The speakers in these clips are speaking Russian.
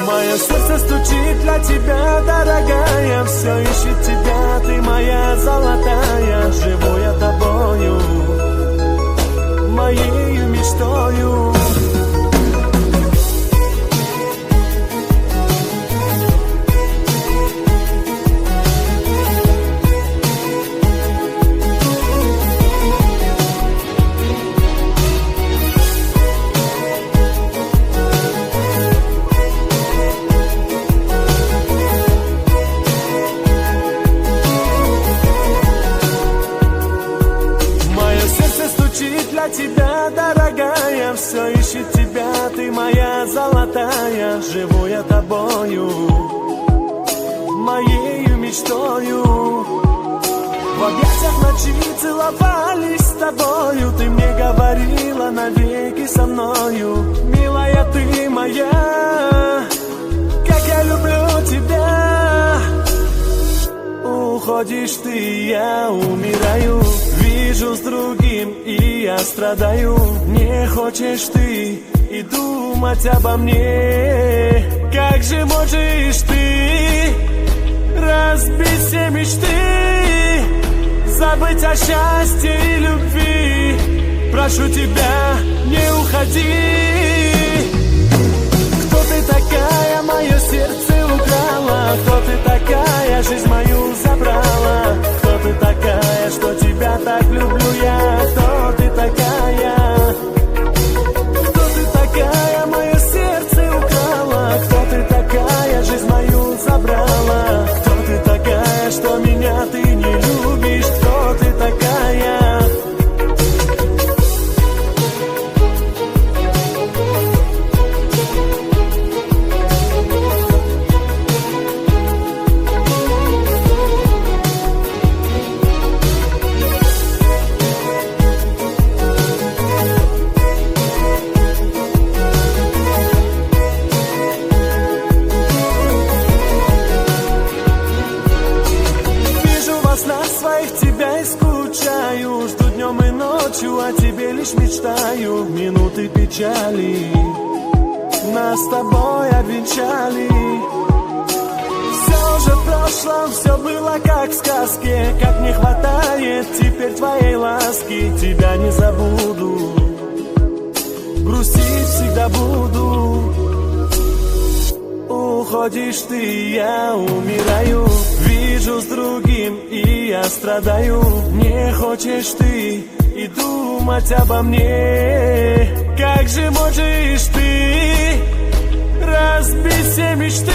Мое сердце стучит для тебя, дорогая, все ищет тебя, ты моя золотая. Живу я тобою, моею мечтою. Для тебя, дорогая, все ищет тебя, ты моя золотая. Живу я тобою, моею мечтою. В объятиях ночи целовались с тобою, ты мне говорила навеки со мною. Милая, ты моя, как я люблю тебя. Уходишь ты, я умираю. Вижу с другим, и я страдаю. Не хочешь ты и думать обо мне. Как же можешь ты разбить все мечты, забыть о счастье и любви? Прошу тебя, не уходи. Кто ты такая, мое сердце украла? Кто ты такая, жизнь мою забрала? Кто ты такая, что тебя так люблю я? Кто ты такая? Кто ты такая, мое сердце украла? Кто ты такая, жизнь мою забрала? Кто ты такая, что меня ты не любишь? Кто ты такая? Жду днем и ночью, о тебе лишь мечтаю. Минуты печали нас с тобой обвенчали. Все уже в прошлом, все было как в сказке. Как не хватает теперь твоей ласки. Тебя не забуду, грустить всегда буду. Уходишь ты, я умираю. Вижу с другим, и я страдаю. Не хочешь ты и думать обо мне. Как же можешь ты разбить все мечты,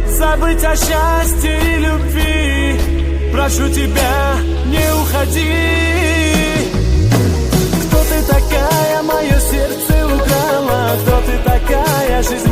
забыть о счастье и любви? Прошу тебя, не уходи. Кто ты такая, мое сердце украла? Кто ты такая, жизнь